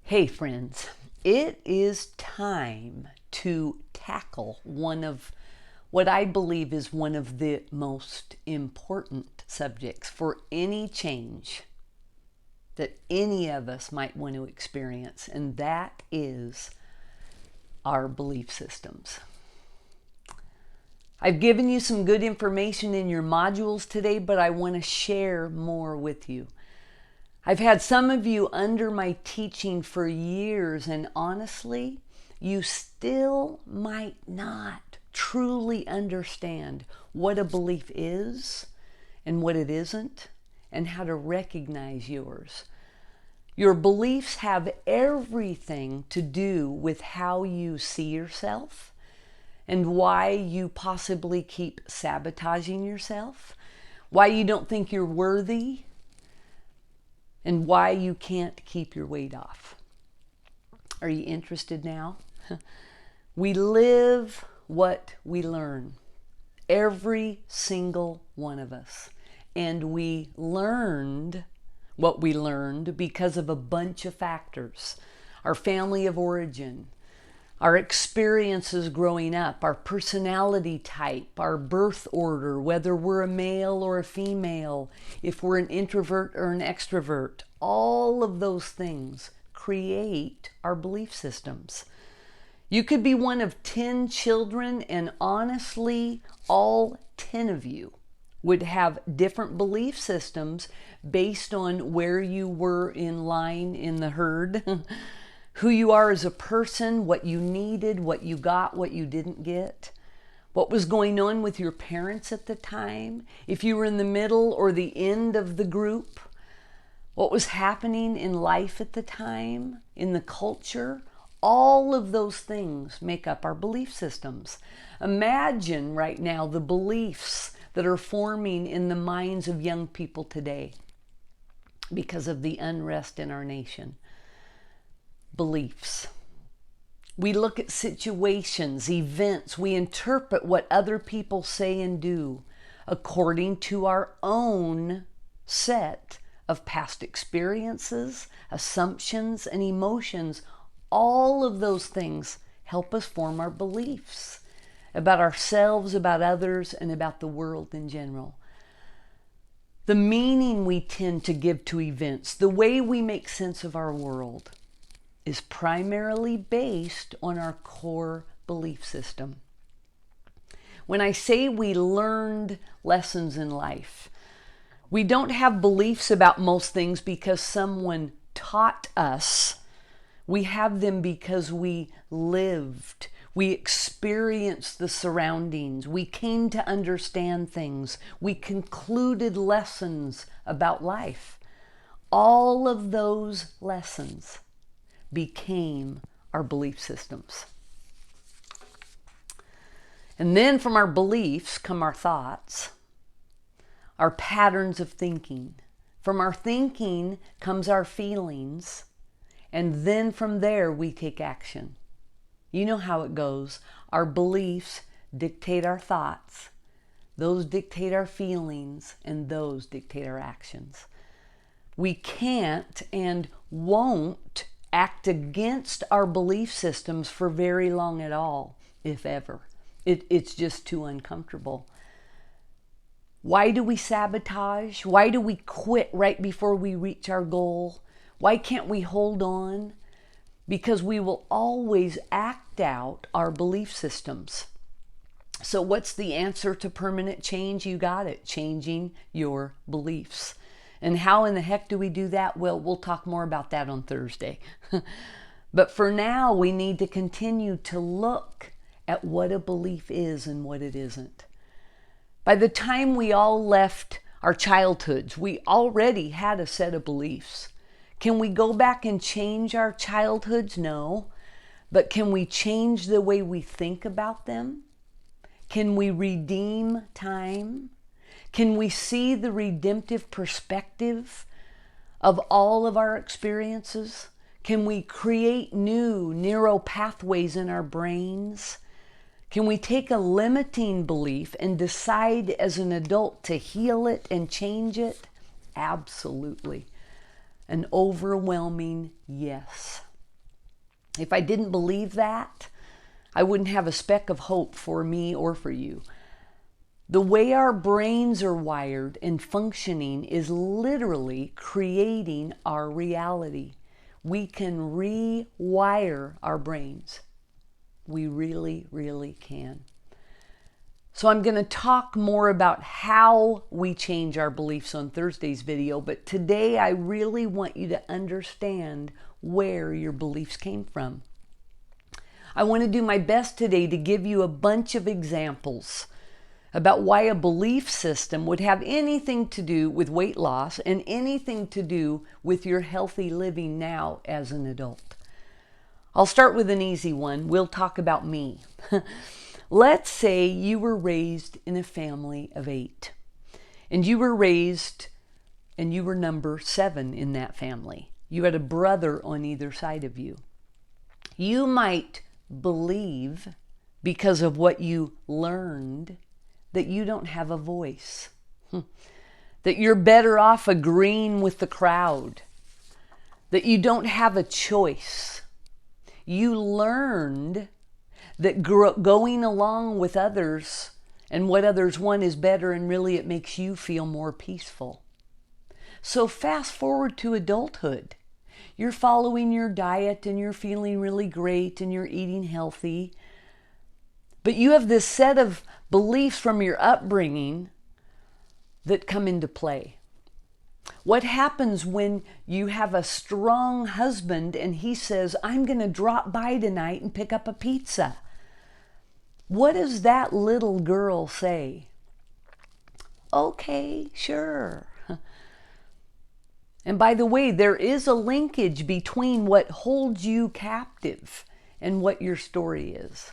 Hey friends, it is time to tackle one of what I believe is one of the most important subjects for any change that any of us might want to experience, and that is our belief systems. I've given you some good information in your modules today, but I want to share more with you. I've had some of you under my teaching for years, and honestly, you still might not truly understand what a belief is and what it isn't, and how to recognize yours. Your beliefs have everything to do with how you see yourself and why you possibly keep sabotaging yourself, why you don't think you're worthy, and why you can't keep your weight off. Are you interested now? We live what we learn, every single one of us. And we learned what we learned because of a bunch of factors. Our family of origin, our experiences growing up, our personality type, our birth order, whether we're a male or a female, if we're an introvert or an extrovert, all of those things create our belief systems. You could be one of 10 children, and honestly, all 10 of you would have different belief systems based on where you were in line in the herd. Who you are as a person, what you needed, what you got, what you didn't get, what was going on with your parents at the time, if you were in the middle or the end of the group, what was happening in life at the time, in the culture. All of those things make up our belief systems. Imagine right now the beliefs that are forming in the minds of young people today because of the unrest in our nation. Beliefs. We look at situations, events, we interpret what other people say and do according to our own set of past experiences, assumptions, and emotions. All of those things help us form our beliefs about ourselves, about others, and about the world in general. The meaning we tend to give to events, the way we make sense of our world, is primarily based on our core belief system. When I say we learned lessons in life, we don't have beliefs about most things because someone taught us. We have them because we lived. We experienced the surroundings. We came to understand things. We concluded lessons about life. All of those lessons became our belief systems. And then from our beliefs come our thoughts, our patterns of thinking. From our thinking comes our feelings, and then from there we take action. You know how it goes. Our beliefs dictate our thoughts, those dictate our feelings, and those dictate our actions. We can't and won't act against our belief systems for very long at all, if ever. It's just too uncomfortable. Why do we sabotage? Why do we quit right before we reach our goal? Why can't we hold on? Because we will always act out our belief systems. So what's the answer to permanent change? You got it. Changing your beliefs. And how in the heck do we do that? Well, we'll talk more about that on Thursday. But for now, we need to continue to look at what a belief is and what it isn't. By the time we all left our childhoods, we already had a set of beliefs. Can we go back and change our childhoods? No. But can we change the way we think about them? Can we redeem time? Can we see the redemptive perspective of all of our experiences? Can we create new neural pathways in our brains? Can we take a limiting belief and decide as an adult to heal it and change it? Absolutely. An overwhelming yes. If I didn't believe that, I wouldn't have a speck of hope for me or for you. The way our brains are wired and functioning is literally creating our reality. We can rewire our brains. We really, really can. So I'm going to talk more about how we change our beliefs on Thursday's video, but today I really want you to understand where your beliefs came from. I want to do my best today to give you a bunch of examples about why a belief system would have anything to do with weight loss and anything to do with your healthy living now as an adult. I'll start with an easy one. We'll talk about me. Let's say you were raised in a family of 8, and you were number 7 in that family. You had a brother on either side of you. You might believe, because of what you learned, that you don't have a voice, that you're better off agreeing with the crowd, that you don't have a choice. You learned that going along with others and what others want is better, and really it makes you feel more peaceful. So fast forward to adulthood. You're following your diet and you're feeling really great and you're eating healthy. But you have this set of beliefs from your upbringing that come into play. What happens when you have a strong husband and he says, I'm going to drop by tonight and pick up a pizza? What does that little girl say? Okay, sure. And by the way, there is a linkage between what holds you captive and what your story is.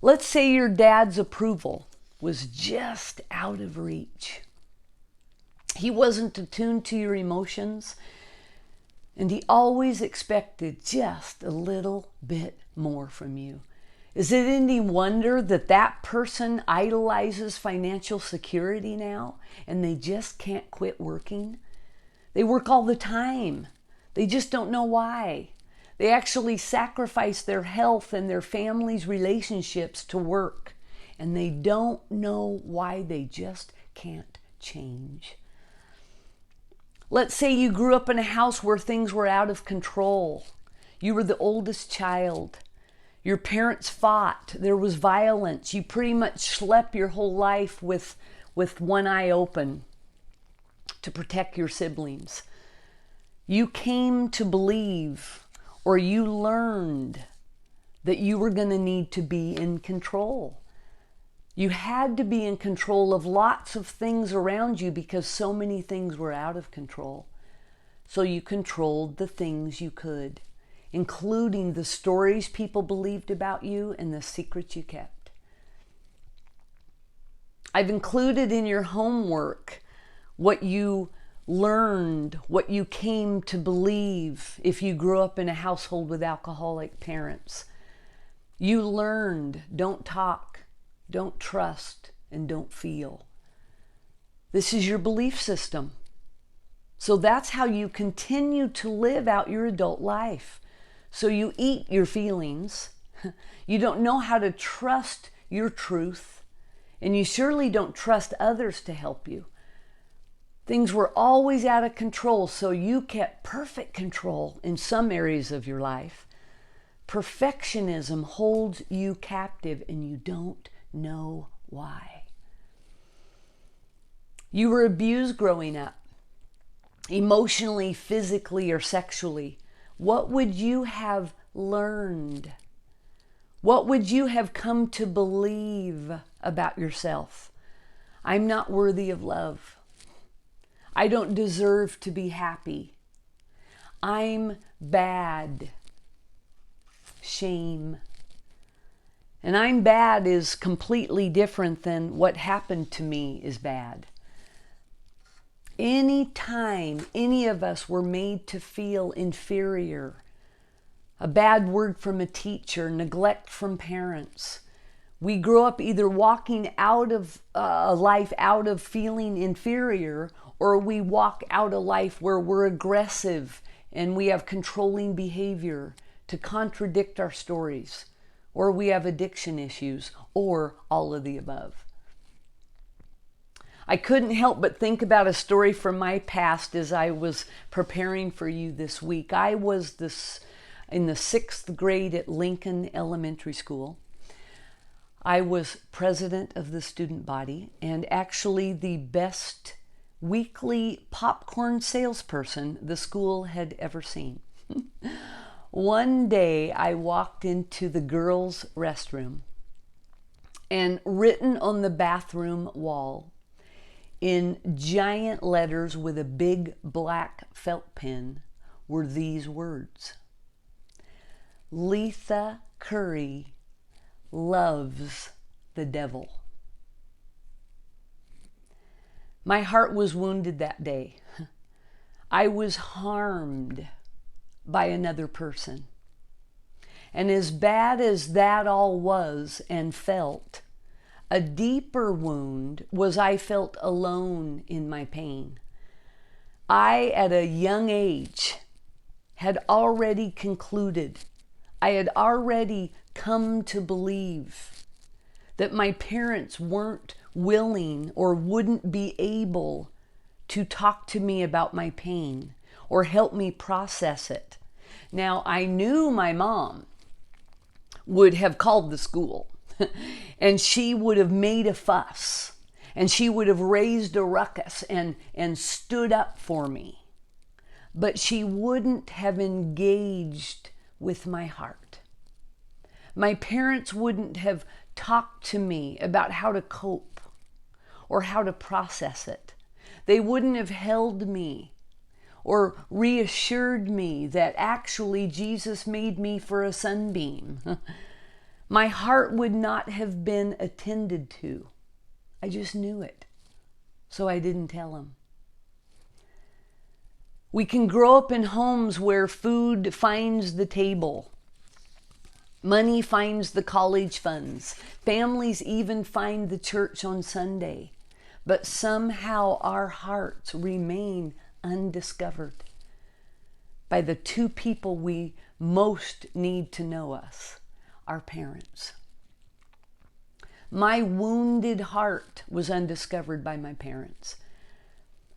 Let's say your dad's approval was just out of reach. He wasn't attuned to your emotions, and he always expected just a little bit more from you. Is it any wonder that that person idolizes financial security now, and they just can't quit working? They work all the time. They just don't know why. They actually sacrifice their health and their family's relationships to work. And they don't know why. They just can't change. Let's say you grew up in a house where things were out of control. You were the oldest child. Your parents fought. There was violence. You pretty much slept your whole life with one eye open to protect your siblings. You came to believe, or you learned, that you were going to need to be in control. You had to be in control of lots of things around you because so many things were out of control. So you controlled the things you could, including the stories people believed about you and the secrets you kept. I've included in your homework what you learned, what you came to believe if you grew up in a household with alcoholic parents. You learned, don't talk, don't trust, and don't feel. This is your belief system. So that's how you continue to live out your adult life. So you eat your feelings. You don't know how to trust your truth. And you surely don't trust others to help you. Things were always out of control, so you kept perfect control in some areas of your life. Perfectionism holds you captive, and you don't know why. You were abused growing up, emotionally, physically, or sexually. What would you have learned? What would you have come to believe about yourself? I'm not worthy of love. I don't deserve to be happy. I'm bad. Shame. And I'm bad is completely different than what happened to me is bad. Anytime any of us were made to feel inferior, a bad word from a teacher, neglect from parents, we grow up either walking out of a life out of feeling inferior, or we walk out a life where we're aggressive and we have controlling behavior to contradict our stories, or we have addiction issues, or all of the above. I couldn't help but think about a story from my past as I was preparing for you this week. I was in the 6th grade at Lincoln Elementary School. I was president of the student body and actually the best weekly popcorn salesperson the school had ever seen. One day I walked into the girls' restroom, and written on the bathroom wall in giant letters with a big black felt pen were these words: Letha Curry loves the devil. My heart was wounded that day. I was harmed by another person. And as bad as that all was and felt, a deeper wound was I felt alone in my pain. I, at a young age, had already concluded, I had already come to believe that my parents weren't willing or wouldn't be able to talk to me about my pain or help me process it. Now, I knew my mom would have called the school and she would have made a fuss and she would have raised a ruckus and stood up for me. But she wouldn't have engaged with my heart. My parents wouldn't have talked to me about how to cope or how to process it. They wouldn't have held me or reassured me that actually Jesus made me for a sunbeam. My heart would not have been attended to. I just knew it, so I didn't tell him. We can grow up in homes where food finds the table. Money finds the college funds. Families even find the church on Sunday. But somehow our hearts remain undiscovered by the two people we most need to know us, our parents. My wounded heart was undiscovered by my parents.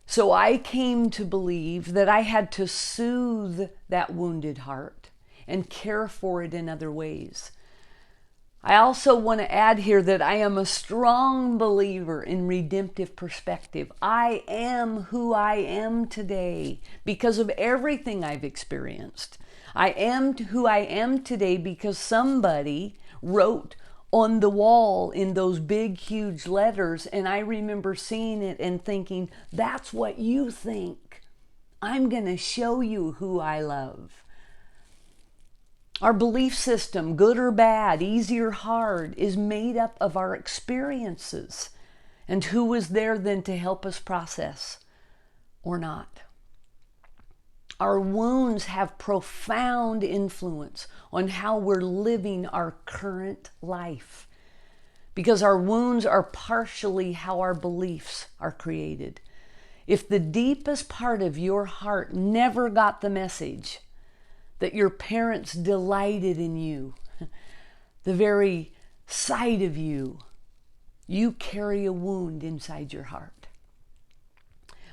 So I came to believe that I had to soothe that wounded heart and care for it in other ways. I also want to add here that I am a strong believer in redemptive perspective. I am who I am today because of everything I've experienced. I am who I am today because somebody wrote on the wall in those big, huge letters, and I remember seeing it and thinking, that's what you think. I'm going to show you who I love. Our belief system, good or bad, easy or hard, is made up of our experiences. And who is there then to help us process or not? Our wounds have profound influence on how we're living our current life, because our wounds are partially how our beliefs are created. If the deepest part of your heart never got the message that your parents delighted in you, the very sight of you, you carry a wound inside your heart.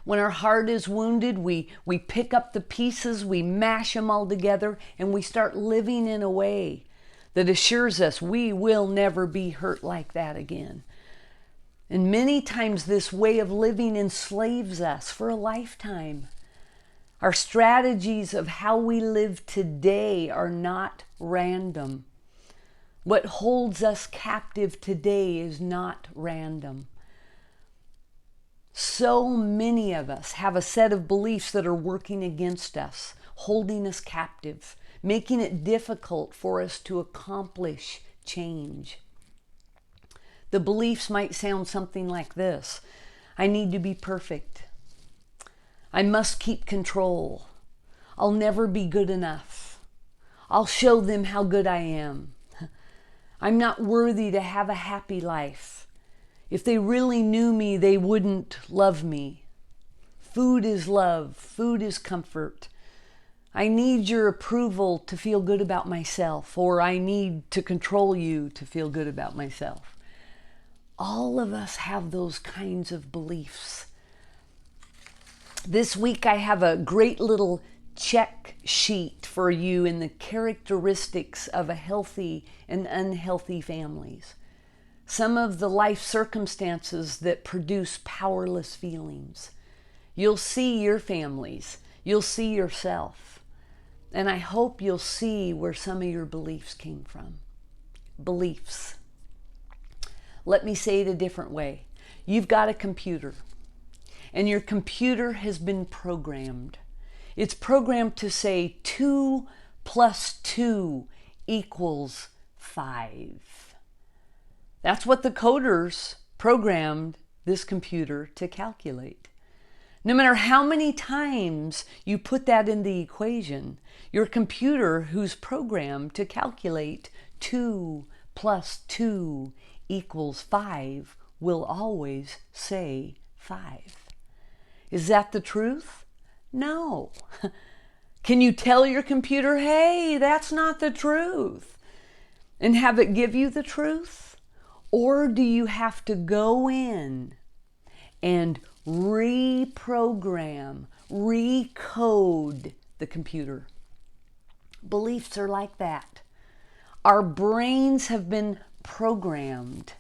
When our heart is wounded, we pick up the pieces, we mash them all together, and we start living in a way that assures us we will never be hurt like that again. And many times this way of living enslaves us for a lifetime. Our strategies of how we live today are not random. What holds us captive today is not random. So many of us have a set of beliefs that are working against us, holding us captive, making it difficult for us to accomplish change. The beliefs might sound something like this: I need to be perfect. I must keep control. I'll never be good enough. I'll show them how good I am. I'm not worthy to have a happy life. If they really knew me, they wouldn't love me. Food is love. Food is comfort. I need your approval to feel good about myself, or I need to control you to feel good about myself. All of us have those kinds of beliefs. This week I have a great little check sheet for you in the characteristics of a healthy and unhealthy families. Some of the life circumstances that produce powerless feelings. You'll see your families. You'll see yourself. And I hope you'll see where some of your beliefs came from. Beliefs. Let me say it a different way. You've got a computer, and your computer has been programmed. It's programmed to say 2 plus 2 equals 5. That's what the coders programmed this computer to calculate. No matter how many times you put that in the equation, your computer, who's programmed to calculate 2 plus 2 equals 5, will always say 5. Is that the truth? No. Can you tell your computer, hey, that's not the truth, and have it give you the truth? Or do you have to go in and reprogram, recode the computer? Beliefs are like that. Our brains have been programmed.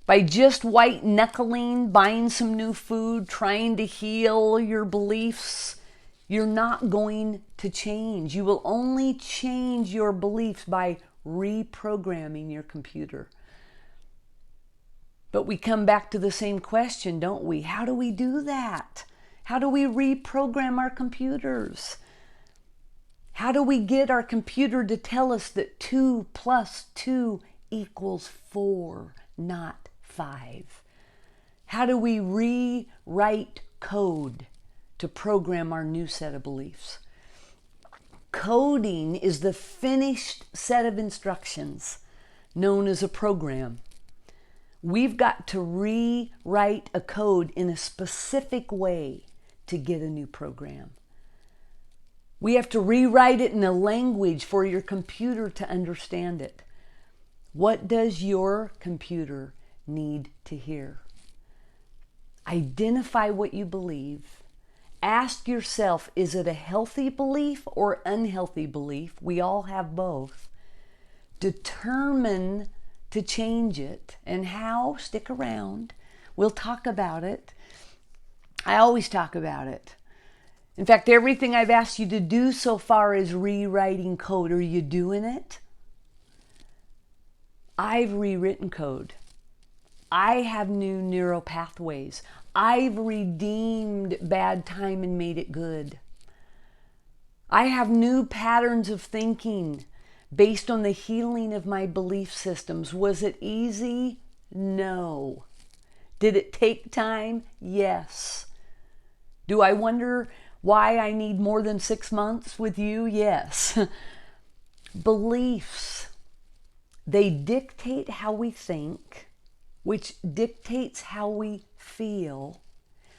By just white knuckling, buying some new food, trying to heal your beliefs, you're not going to change. You will only change your beliefs by reprogramming your computer. But we come back to the same question, don't we? How do we do that? How do we reprogram our computers? How do we get our computer to tell us that 2 plus 2 equals 4, not 5? How do we rewrite code to program our new set of beliefs? Coding is the finished set of instructions known as a program. We've got to rewrite a code in a specific way to get a new program. We have to rewrite it in a language for your computer to understand it. What does your computer need to hear? Identify what you believe. Ask yourself, is it a healthy belief or unhealthy belief? We all have both. Determine to change it. And how? Stick around. We'll talk about it. I always talk about it. In fact, everything I've asked you to do so far is rewriting code. Are you doing it? I've rewritten code. I have new neural pathways. I've redeemed bad time and made it good. I have new patterns of thinking based on the healing of my belief systems. Was it easy? No. Did it take time? Yes. Do I wonder why I need more than 6 months with you? Yes. Beliefs, they dictate how we think, which dictates how we feel,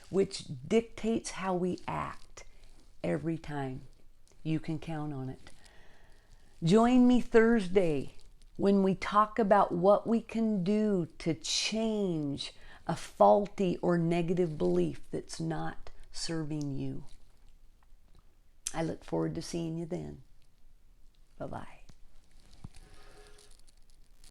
which dictates how we act every time. You can count on it. Join me Thursday when we talk about what we can do to change a faulty or negative belief that's not serving you. I look forward to seeing you then. Bye-bye.